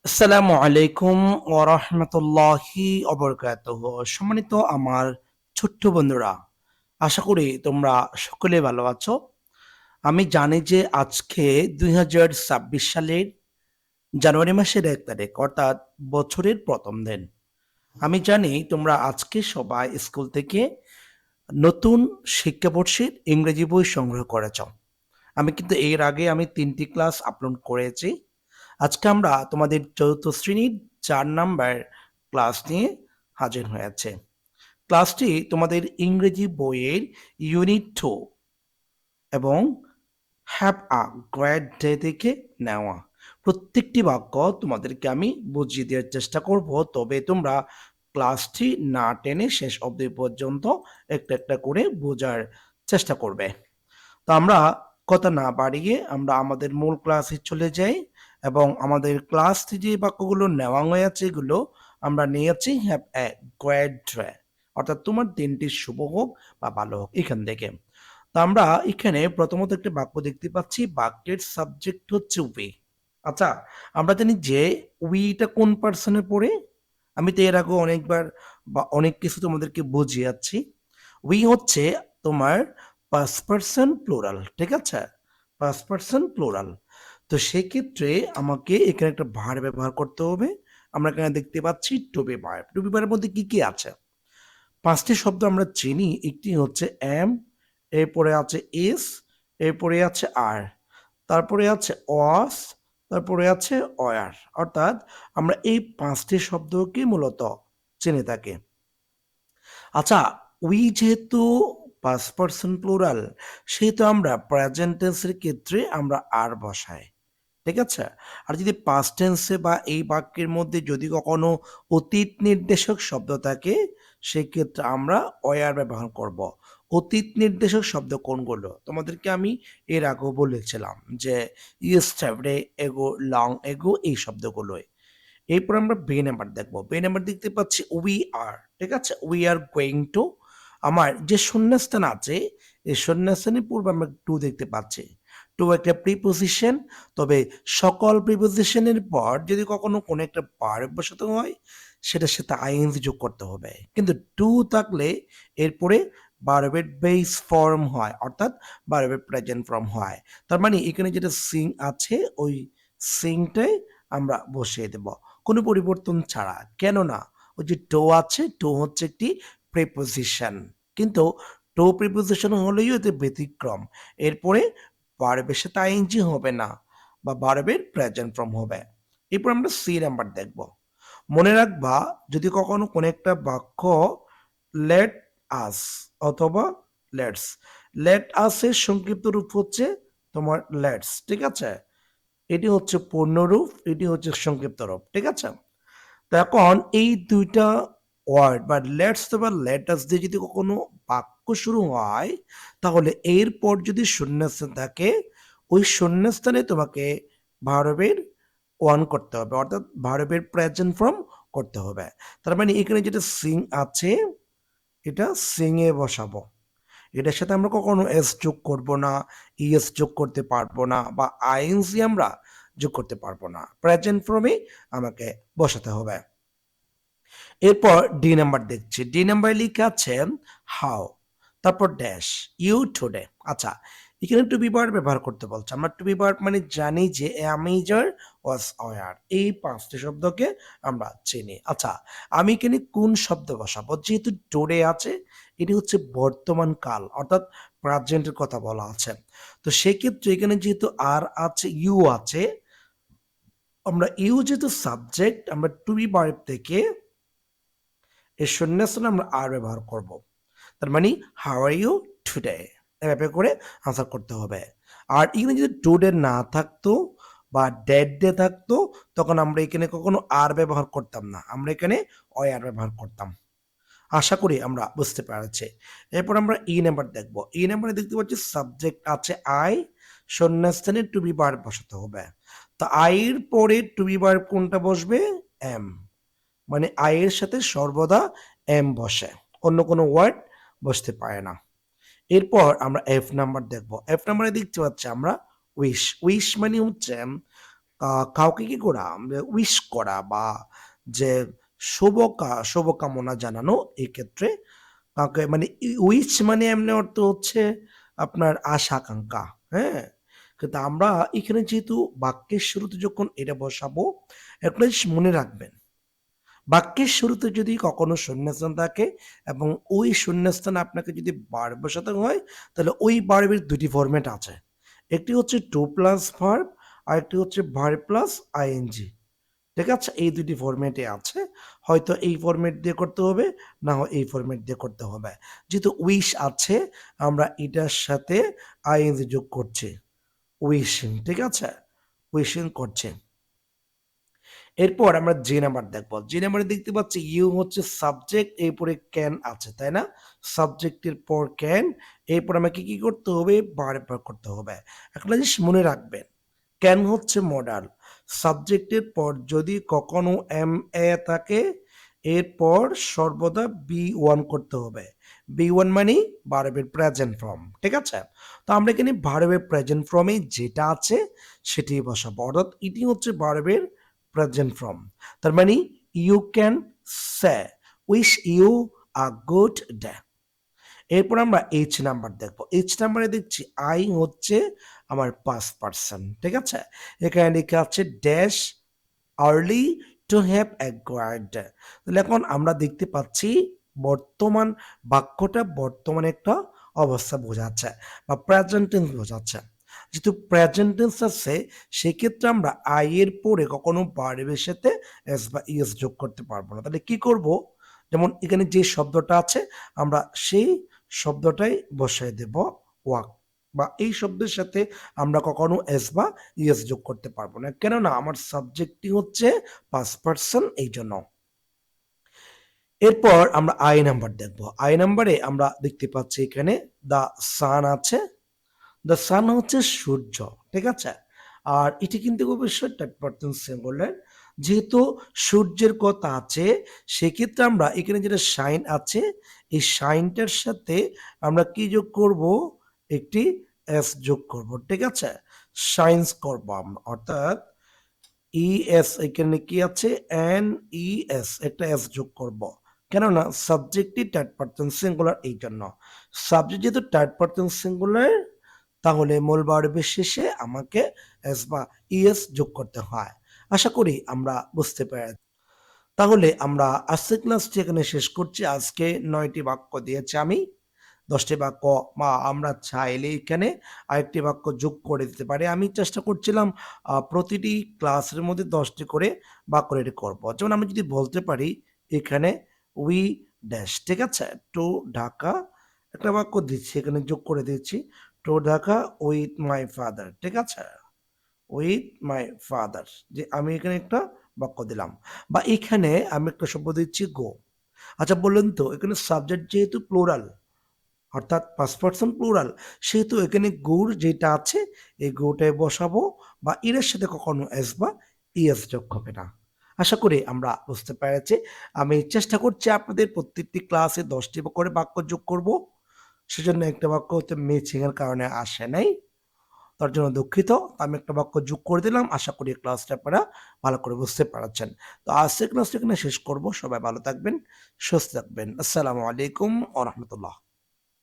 আসসালামু আলাইকুম ওয়া রাহমাতুল্লাহি ওয়া বারাকাতুহু। সম্মানিত আমার ছোট্ট বন্ধুরা, আশা করি তোমরা সকলে ভালো আছো। আমি জানি যে আজকে ২০২৬ সালের জানুয়ারি মাসের ১ তারিখ অর্থাৎ বছরের প্রথম দিন। আমি জানি তোমরা আজকে সবাই স্কুল থেকে নতুন শিক্ষাবর্ষের ইংরেজি বই সংগ্রহ করেছ। আমি কিন্তু এর আগে ৩টি ক্লাস আপলোড করেছি। আজকে আমরা তোমাদের ৪র্থ শ্রেণীর ৪ নাম্বার ক্লাস নিয়ে হাজির হয়েছে। ক্লাসটি তোমাদের ইংরেজি বইয়ের ইউনিট 2 এবং হ্যাভ আ গ্রেট ডে থেকে নেওয়া। প্রত্যেকটি বাক্য তোমাদেরকে আমি বুঝিয়ে দেওয়ার চেষ্টা করব, তবে তোমরা ক্লাসটি না টেনে শেষ অবধি পর্যন্ত একটা একটা করে বোঝার চেষ্টা করবে। তো আমরা কথা না বাড়িয়ে আমরা আমাদের মূল ক্লাসে চলে যাই এবং আমাদের ক্লাসে যে বাক্যগুলো নেওয়া হয়েছে এগুলো আমরা নিয়েছি হ্যাভ এ গ্রেট ডে, অর্থাৎ তোমার দিনটি শুভ হোক বা ভালো হোক এখান থেকে। তো আমরা এখানে প্রথমত একটা বাক্য দেখতে পাচ্ছি, বাক্যের সাবজেক্ট হচ্ছে উই। আচ্ছা, আমরা জানি যে উইটা কোন পার্সনে পড়ে। আমি তো এর আগে অনেকবার বা অনেক কিছু তোমাদেরকে বুঝিয়েছি। উই হচ্ছে তোমার ফার্স্ট পারসন প্লুরাল, ঠিক আছে? First person plural. তো সেক্ষেত্রে আমাকে এখানে একটা ভার্ব ব্যবহার করতে হবে। আমরা এখানে দেখতে পাচ্ছি to be verb. To be ভার্বের মধ্যে কি কি আছে? ৫টি শব্দ আমরা চিনি। একটি হচ্ছে am, এরপরে আছে is, এরপরে আছে are, তারপরে আছে was, তারপরে আছে were। অর্থাৎ আমরা এই ৫টি শব্দকে মূলত চিনে থাকি। আচ্ছা, উই যেহেতু ফার্স্ট পারসন প্লুরাল, সেহেতু আমরা প্রেজেন্ট টেন্সের ক্ষেত্রে আমরা আর বসাই। ঠিক আছে? আর যদি পাস্ট টেন্সে বা এই বাক্যের মধ্যে যদি কখনো অতীত নির্দেশক শব্দ থাকে, সেক্ষেত্রে আমরা ওয়ার ব্যবহার করব। অতীত নির্দেশক শব্দ কোনগুলো? তোমাদেরকে আমি এর আগেও বলেছিলাম যে ইয়েস্টারডে, এগো, লং এগো এই শব্দগুলোই। এরপর আমরা বে নাম্বার দেখব। বে নাম্বার দেখতে পাচ্ছি উই আর, ঠিক আছে? We are going to. আমার যে শূন্যস্থান আছে, এই শূন্যস্থানের পূর্বে আমরা টু দেখতে পাচ্ছি। টু একটা প্রিপোজিশন, তবে সকল প্রিপোজিশনের পর যদি কখনো কোনো একটা ভার্ব বসাতে হয়, সেটার সাথে আইএনজি যোগ করতে হবে। কিন্তু টু থাকলে এরপরে ভার্বের বেস ফর্ম হয়, অর্থাৎ ভার্বের প্রেজেন্ট ফর্ম হয়। তার মানে এখানে যেটা সিং আছে, ওই সিংটাই আমরা বসিয়ে দেব কোনো পরিবর্তন ছাড়া। কেননা ওই যে টো আছে, টো হচ্ছে একটি প্রিপোজিশন। কিন্তু টো প্রিপোজিশন হলেই এতে ব্যতিক্রম। এরপরে ভার্বের সাথে আইএনজি হবে না বা ভার্বের প্রেজেন্ট ফর্ম হবে। এরপর আমরা সি নাম্বার দেখব। মনে রাখবা, যদি কখনো কোনো একটা বাক্য লেট আস অথবা লেটস, লেট আসের সংক্ষিপ্ত রূপ হচ্ছে তোমার লেটস, ঠিক আছে? এটি হচ্ছে পূর্ণরূপ, এটি হচ্ছে সংক্ষিপ্ত রূপ, ঠিক আছে? তো এখন এই ২ টা ওয়ার্ড বা লেটস বা লেটাস দিয়ে যদি কখনো বাক্য শুরু হয়, তাহলে এরপর যদি শূন্যস্থান থাকে, ওই শূন্যস্থানে তোমাকে ভার্বের অন করতে হবে, অর্থাৎ ভার্বের প্রেজেন্ট ফর্ম করতে হবে। তার মানে এখানে যেটা সিং আছে, এটা সিং এ বসাবো। এটার সাথে আমরা কখনো এস যোগ করব না, ইএস যোগ করতে পারবো না বা আইএনজি আমরা যোগ করতে পারবো না। প্রেজেন্ট ফর্মে আমাকে বসাতে হবে। এরপর ডি নাম্বার দেখছি। ডি নাম্বারে লিখা আছে হাউ, তারপর ড্যাশ, ইউ টুডে। আচ্ছা, এখানে টু বি ভার্ব ব্যবহার করতে বলছে। আমরা টু বি ভার্ব মানে জানি যে অ্যামেজার ওয়াজ অয়ার, এই ৫টি শব্দকে আমরা চিনি। আচ্ছা, আমি এখানে কোন শব্দ বসাবো? যেহেতু টুডে আছে, এটি হচ্ছে বর্তমান কাল, অর্থাৎ প্রেজেন্টের কথা বলা আছে। তো সেক্ষেত্রে এখানে যেহেতু আর আছে, ইউ আছে, আমরা ইউ যেহেতু সাবজেক্ট, আমরা টু বি ভার্ব থেকে এর শূন্যস্থানে আমরা আর ব্যবহার করব। তার মানে হাউ আর ইউ টুডে, এভাবে করে আনসার করতে হবে। আর এখানে যদি টুডে না থাকতো বা ডেড ডে থাকতো, তখন আমরা এখানে কখনো আর ব্যবহার করতাম না, আমরা এখানে আর ব্যবহার করতাম। আশা করি আমরা বুঝতে পেরেছি। এরপর আমরা ই নাম্বার দেখব। ই নাম্বারে দেখতে পাচ্ছি সাবজেক্ট আছে আই, শূন্যস্থানে টু বি ভার্ব বসাতে হবে। তো আই এর পরে টু বি ভার্ব কোনটা বসবে? এম। মানে আই এর সাথে সর্বদা এম বসে, অন্য কোনো ওয়ার্ড বসতে পারে না। এরপর আমরা এফ নাম্বার দেখব। এফ নাম্বারে দেখতে পাচ্ছি আমরা উইশ। উইশ মানে হচ্ছে কাউকে কি করা? উইশ করা বা যে শুভকামনা জানানো এই ক্ষেত্রে কাউকে মানে উইশ মানে এমনি অর্থ হচ্ছে আপনার আশা-আকাঙ্ক্ষা, হ্যাঁ? কিন্তু আমরা এখানে যেহেতু বাক্যের শুরুতে যখন এটা বসাবো, একটা জিনিস মনে রাখবেন। বাক্যের শুরুতে যদি কখনো শূন্যস্থান থাকে এবং ওই শূন্যস্থানে আপনাকে যদি ভার্ব বসাতে হয়, তাহলে ওই ভার্বের ২ টি ফরম্যাট আছে। একটি হচ্ছে টু প্লাস ভার্ব, আরেকটি হচ্ছে ভার্ব প্লাস আইএনজি। ঠিক আছে? এই ২ টি ফরম্যাটে আছে। হয়তো এই ফরম্যাট দিয়ে করতে হবে, না হয় এই ফরম্যাট দিয়ে করতে হবে। যেহেতু উইশ আছে, আমরা এটার সাথে আইএনজি যোগ করছি। উইশিং, ঠিক আছে? উইশিং করছে। এরপর আমরা যে নাম্বার দেখবো। যে নাম্বারে দেখতে পাচ্ছি ইউ হচ্ছে সাবজেক্ট, এরপরে ক্যান আছে, তাই না? সাবজেক্টের পর ক্যান, এরপর আমাকে কি করতে হবে? ভার্ব করতে হবে। একটা জিনিস মনে রাখবেন, ক্যান হচ্ছে মডাল। সাবজেক্টের পর যদি কখনো এম এ থাকে, এরপর সর্বদা বি ওয়ান করতে হবে। বি ওয়ান মানে ভার্বের প্রেজেন্ট ফর্ম, ঠিক আছে? তো আমরা এখানে ভার্বের প্রেজেন্ট ফর্মে যেটা আছে সেটি বসাবো, অর্থাৎ এটি হচ্ছে ভার্বের প্রেজেন্ট ফর্ম। তার মানে you can say wish you a good day. এরপর আমরা এইচ নাম্বার দেখবো। এইচ নাম্বারে দেখছি আই হচ্ছে আমার পাস্ট পারসন, ঠিক আছে? এখানে লেখা আছে dash early to have acquired. তাহলে এখন আমরা দেখতে পাচ্ছি বর্তমান বাক্যটা বর্তমানে একটা অবস্থা বোঝাচ্ছে বা প্রেজেন্ট টেন্স বোঝাচ্ছে। যেহেতু প্রেজেন্ট টেন্স আছে সেক্ষেত্রে আমরা আই এর পরে কখনো ভার্বের সাথে এস বা ইএস যোগ করতে পারবো না। তাহলে কি করব? যেমন এখানে যে শব্দটা আছে আমরা সেই শব্দটাই বসাই দেব ওয়াক, বা এই শব্দের সাথে আমরা কখনো এস বা ইএস যোগ করতে পারবো না, কেননা আমার সাবজেক্টটি হচ্ছে পাস্ট পারসন, এই জন্য। এরপর আমরা আই নাম্বার দেখবো। আই নাম্বারে আমরা দেখতে পাচ্ছি এখানে দ্য সান আছে। দ্য সান হচ্ছে সূর্য, ঠিক আছে? আর এটি কিন্তু অবশ্যই থার্ড পারসন সিঙ্গুলার। যেহেতু সূর্যের কথা আছে সেক্ষেত্রে আমরা এখানে যেটা শাইন আছে এই শাইনটার সাথে আমরা কি যোগ করব? একটি এস যোগ করব, ঠিক আছে? শাইন্স করব আমরা, অর্থাৎ ইএস এখানে কি আছে? এন ই এস, একটা এস যোগ করব। কেননা সাবজেক্টটি থার্ড পারসন সিঙ্গুলার, এই জন্য। সাবজেক্ট যেহেতু থার্ড পারসন সিঙ্গুলার, তাহলে মূল ভার্বের শেষে আমাকে এস বা ইএস যোগ করতে হয়। আশা করি আমরা বুঝতে পেরেছি। তাহলে আমরা আজকের ক্লাসটি এখানে শেষ করছি। আজকে ৯ টি বাক্য দিয়েছি আমি। ১০ টি বাক্য বা আমরা চাইলে এখানে আরেকটি বাক্য যোগ করে দিতে পারি। আমি চেষ্টা করছিলাম প্রতিটি ক্লাসের মধ্যে ১০ টি করে বাক্য রেডি করব। যেমন আমি যদি বলতে পারি এখানে উই ড্যাশ, ঠিক আছে? টু ঢাকা, একটা বাক্য দিচ্ছি এখানে যোগ করে দিচ্ছি। To Dhaka with my father, ঠিক আছে? উইথ মাই ফাদার, যে আমি এখানে একটা বাক্য দিলাম। বা এখানে আমি একটা শব্দ দিচ্ছি গো। আচ্ছা বললেন তো এখানে সাবজেক্ট যেহেতু প্লুরাল, অর্থাৎ পাস্ট পারসন প্লুরাল, সেহেতু এখানে গোর যেটা আছে এই গোটায় বসাবো, বা এর সাথে কখনো এস বা ইএস যোগ হবে না। আশা করি আমরা বুঝতে পেরেছি। আমি চেষ্টা করছি আপনাদের প্রত্যেকটি ক্লাসে ১০ টি করে বাক্য যোগ করব। সেজন্য একটা বাক্য হচ্ছে ম্যাচিং এর কারণে আসে নাই, তার জন্য দুঃখিত। আমি একটা বাক্য যোগ করে দিলাম। আশা করি ক্লাসটা আপনারা ভালো করে বুঝতে পারছেন। তো আজকের ক্লাসটা এখানে শেষ করব। সবাই ভালো থাকবেন, সুস্থ থাকবেন। আসসালামু আলাইকুম ওয়া রাহমাতুল্লাহ।